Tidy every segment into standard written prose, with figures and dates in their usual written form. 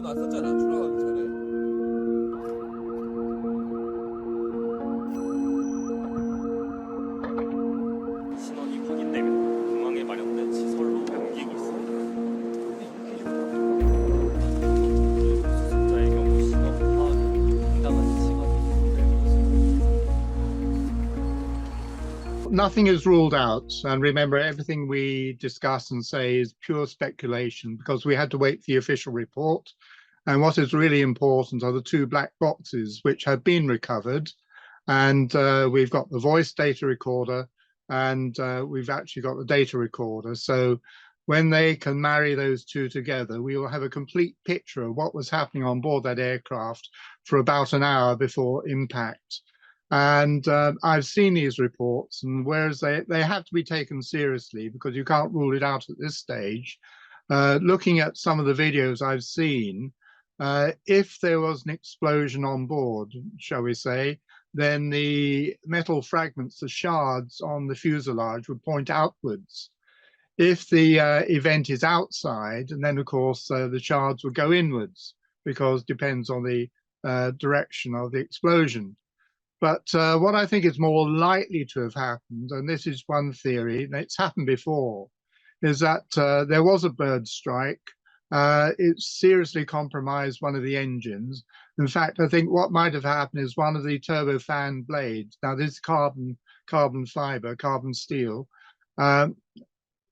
났었잖아, 출항하기 전에. 신원이 확인되면 공항에 마련된 시설로 옮기고 있습니다. 수습자의 경우 신원 파악이 상당한 시간이 소요될 것입니다. Nothing is ruled out, and remember, everything we discuss and say is pure speculation because we had to wait for the official report. And what is really important are the two black boxes which have been recovered, and we've got the voice data recorder, and we've actually got the data recorder. So when they can marry those two together, we will have a complete picture of what was happening on board that aircraft for about an hour before impact. And I've seen these reports, and whereas they have to be taken seriously because you can't rule it out at this stage, looking at some of the videos I've seen, if there was an explosion on board, shall we say, then the metal fragments, the shards on the fuselage would point outwards. If the event is outside, and then of course the shards would go inwards because it depends on the direction of the explosion. But what I think is more likely to have happened, and this is one theory, and it's happened before, is that there was a bird strike. It seriously compromised one of the engines. In fact, I think what might have happened is one of the turbofan blades, now this is carbon fiber, carbon steel,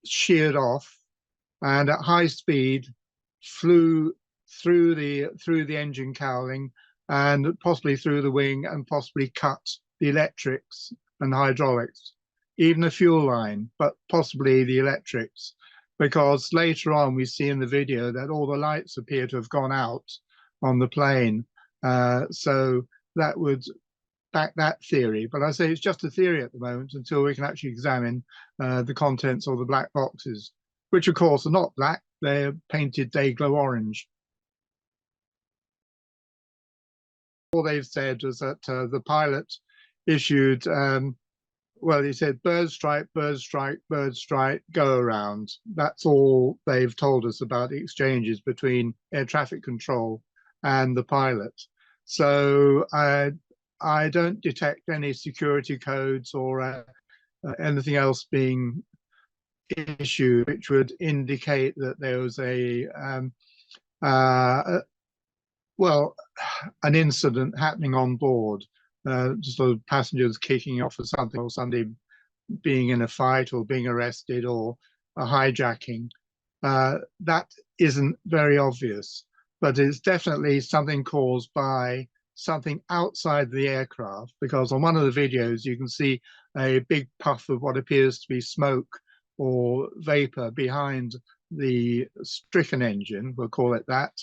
sheared off and at high speed flew through the engine cowling and possibly through the wing and possibly cut the electrics and hydraulics, even the fuel line, but possibly the electrics, because later on we see in the video that all the lights appear to have gone out on the plane. So that would back that theory. But I say it's just a theory at the moment until we can actually examine the contents of the black boxes, which of course are not black, they're painted day-glow orange. All they've said was that the pilot issued, well, he said, bird strike, bird strike, bird strike, go around. That's all they've told us about the exchanges between air traffic control and the pilot. So I don't detect any security codes or anything else being issued which would indicate that there was well, an incident happening on board, just sort of passengers kicking off or somebody being in a fight or being arrested or a hijacking. That isn't very obvious, but it's definitely something caused by something outside the aircraft, because on one of the videos you can see a big puff of what appears to be smoke or vapor behind the stricken engine, we'll call it that.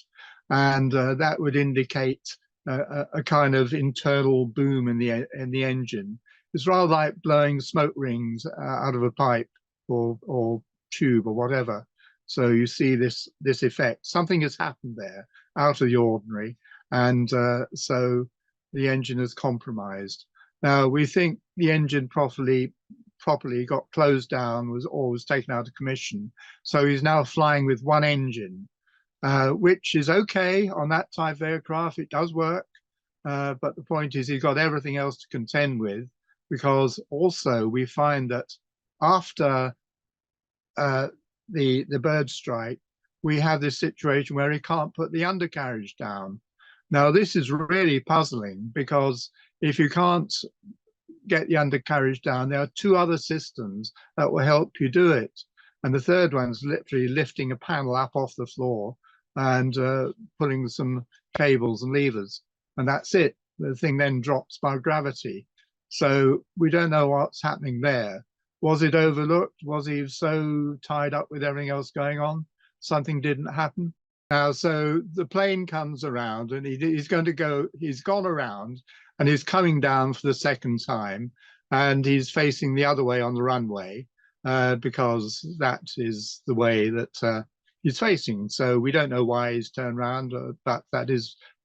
And that would indicate a kind of internal boom in the engine. It's rather like blowing smoke rings out of a pipe or tube or whatever. So you see this effect. Something has happened there out of the ordinary, and so the engine is compromised. Now we think the engine properly got closed down, was taken out of commission. So he's now flying with one engine. Which is okay on that type of aircraft, it does work, but the point is he's got everything else to contend with, because also we find that after the bird strike, we have this situation where he can't put the undercarriage down. Now this is really puzzling, because if you can't get the undercarriage down, there are two other systems that will help you do it, and the third one's literally lifting a panel up off the floor and pulling some cables and levers, and that's it. The thing then drops by gravity. So we don't know what's happening there. Was it overlooked? Was he so tied up with everything else going on, something didn't happen? Now, so the plane comes around, and he's gone around, and he's coming down for the second time, and he's facing the other way on the runway, because that is the way that he's facing. So we don't know why he's turned around, but that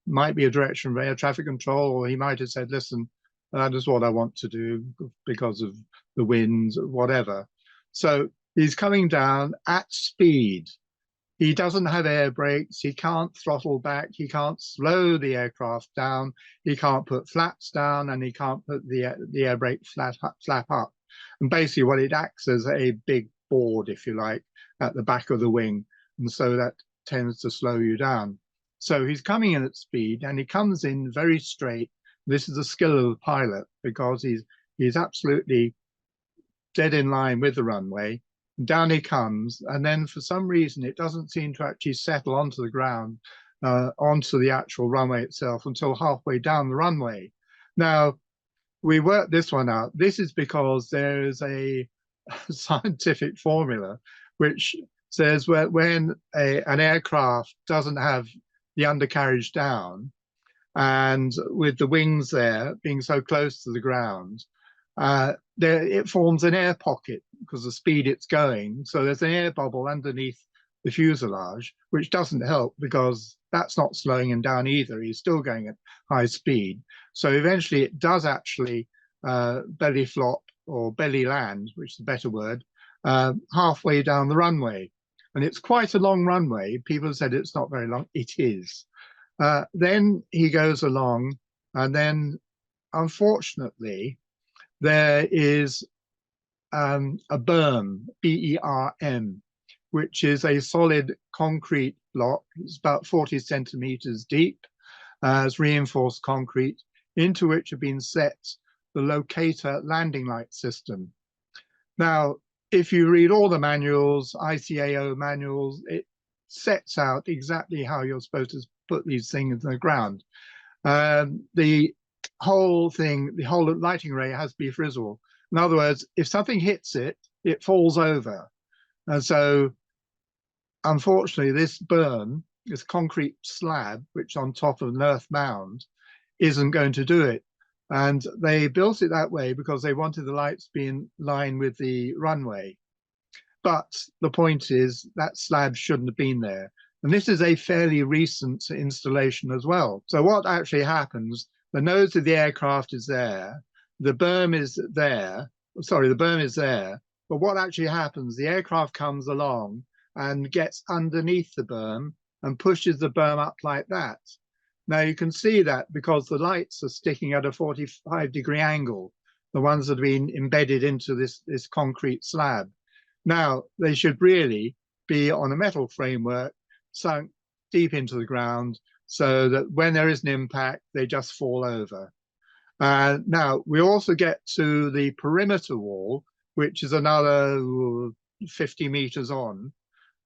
might be a direction of air traffic control, or he might have said, listen, that is what I want to do because of the winds, whatever. So he's coming down at speed. He doesn't have air brakes. He can't throttle back. He can't slow the aircraft down. He can't put flaps down, and he can't put the air brake flap up. And basically, what it acts as a big board, if you like, at the back of the wing, and so that tends to slow you down. So he's coming in at speed, and he comes in very straight. This is the skill of the pilot, because he's absolutely dead in line with the runway. Down he comes, and then for some reason it doesn't seem to actually settle onto the ground, onto the actual runway itself, until halfway down the runway. Now, we worked this one out. This is because there is a scientific formula which says when an aircraft doesn't have the undercarriage down, and with the wings there being so close to the ground, it forms an air pocket because of the speed it's going. So there's an air bubble underneath the fuselage, which doesn't help because that's not slowing him down either. He's still going at high speed. So eventually it does actually belly flop or belly land, which is a better word, halfway down the runway. And it's quite a long runway. People have said it's not very long. It is. Then he goes along, and then unfortunately, there is a berm, B-E-R-M, which is a solid concrete block. It's about 40 centimeters deep. It's reinforced concrete, into which have been set the locator landing light system. Now, if you read all the manuals, ICAO manuals, it sets out exactly how you're supposed to put these things in the ground. The whole thing, the whole lighting array has to be frizzle. In other words, if something hits it, it falls over. And so, unfortunately, this berm, this concrete slab, which is on top of an earth mound, isn't going to do it. And they built it that way because they wanted the lights to be in line with the runway. But the point is that slab shouldn't have been there. And this is a fairly recent installation as well. So what actually happens, the nose of the aircraft is there, the berm is there, sorry, the berm is there, but what actually happens, the aircraft comes along and gets underneath the berm and pushes the berm up like that. Now you can see that because the lights are sticking at a 45-degree angle, the ones that have been embedded into this concrete slab. Now they should really be on a metal framework sunk deep into the ground so that when there is an impact, they just fall over. Now, we also get to the perimeter wall, which is another 50 meters on.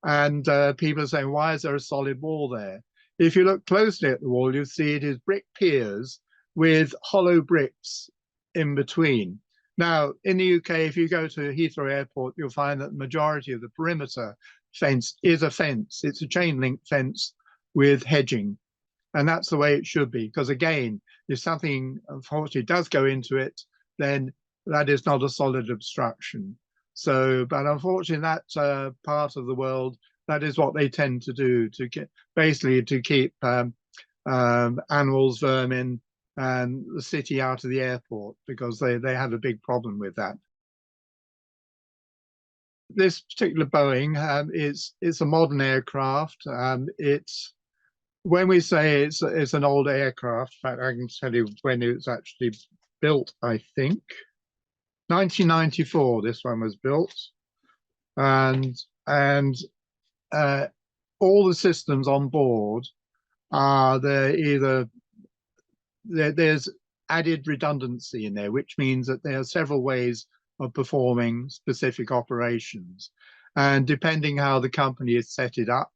And people are saying, why is there a solid wall there? If you look closely at the wall, you'll see it is brick piers with hollow bricks in between. Now, in the UK, if you go to Heathrow Airport, you'll find that the majority of the perimeter fence is a fence. It's a chain link fence with hedging. And that's the way it should be, because again, if something unfortunately does go into it, then that is not a solid obstruction. So, but unfortunately, that part of the world, that is what they tend to do, to get basically to keep animals, vermin, and the city out of the airport, because they have a big problem with that. This particular Boeing it's a modern aircraft. It's when we say it's an old aircraft, in fact, I can tell you when it was actually built, I think. 1994, this one was built. And all the systems on board are there's added redundancy in there, which means that there are several ways of performing specific operations. And depending how the company has set it up,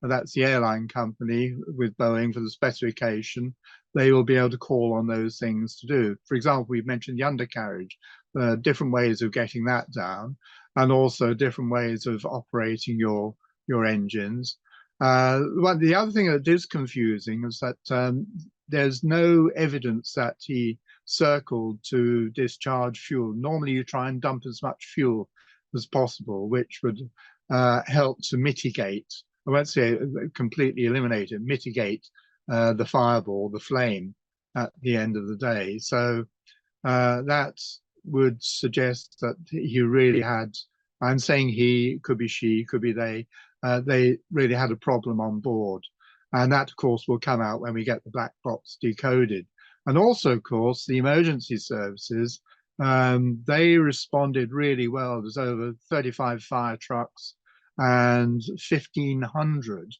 that's the airline company with Boeing for the specification, they will be able to call on those things to do. For example, we've mentioned the undercarriage, different ways of getting that down, and also different ways of operating your engines. The other thing that is confusing is that there's no evidence that he circled to discharge fuel. Normally you try and dump as much fuel as possible, which would help to mitigate, I won't say completely eliminate it, mitigate the fireball, the flame at the end of the day. So that would suggest that he really had I'm saying he, could be she, could be they really had a problem on board. And that, of course, will come out when we get the black box decoded. And also, of course, the emergency services, they responded really well. There's over 35 fire trucks and 1,500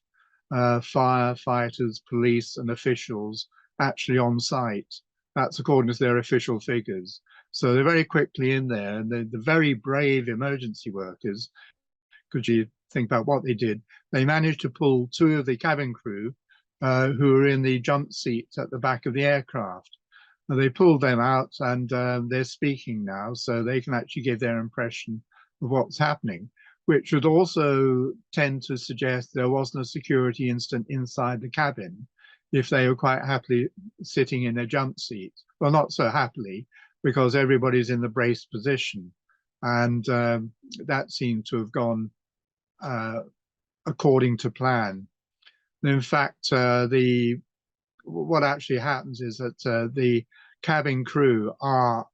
firefighters, police, and officials actually on site. That's according to their official figures. So they're very quickly in there, and the very brave emergency workers, could you think about what they did? They managed to pull two of the cabin crew who were in the jump seats at the back of the aircraft. And they pulled them out, and they're speaking now, so they can actually give their impression of what's happening, which would also tend to suggest there wasn't a security incident inside the cabin if they were quite happily sitting in their jump seat. Well, not so happily, because everybody's in the brace position. And that seemed to have gone according to plan. And in fact, what actually happens is that the cabin crew are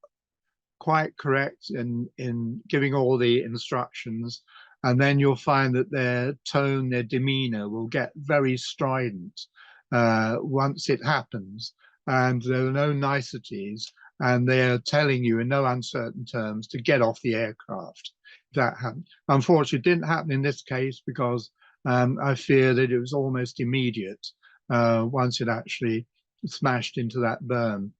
quite correct in giving all the instructions, and then you'll find that their tone, their demeanor will get very strident once it happens, and there are no niceties, and they're telling you in no uncertain terms to get off the aircraft. That happened. Unfortunately, it didn't happen in this case because I fear that it was almost immediate once it actually smashed into that berm.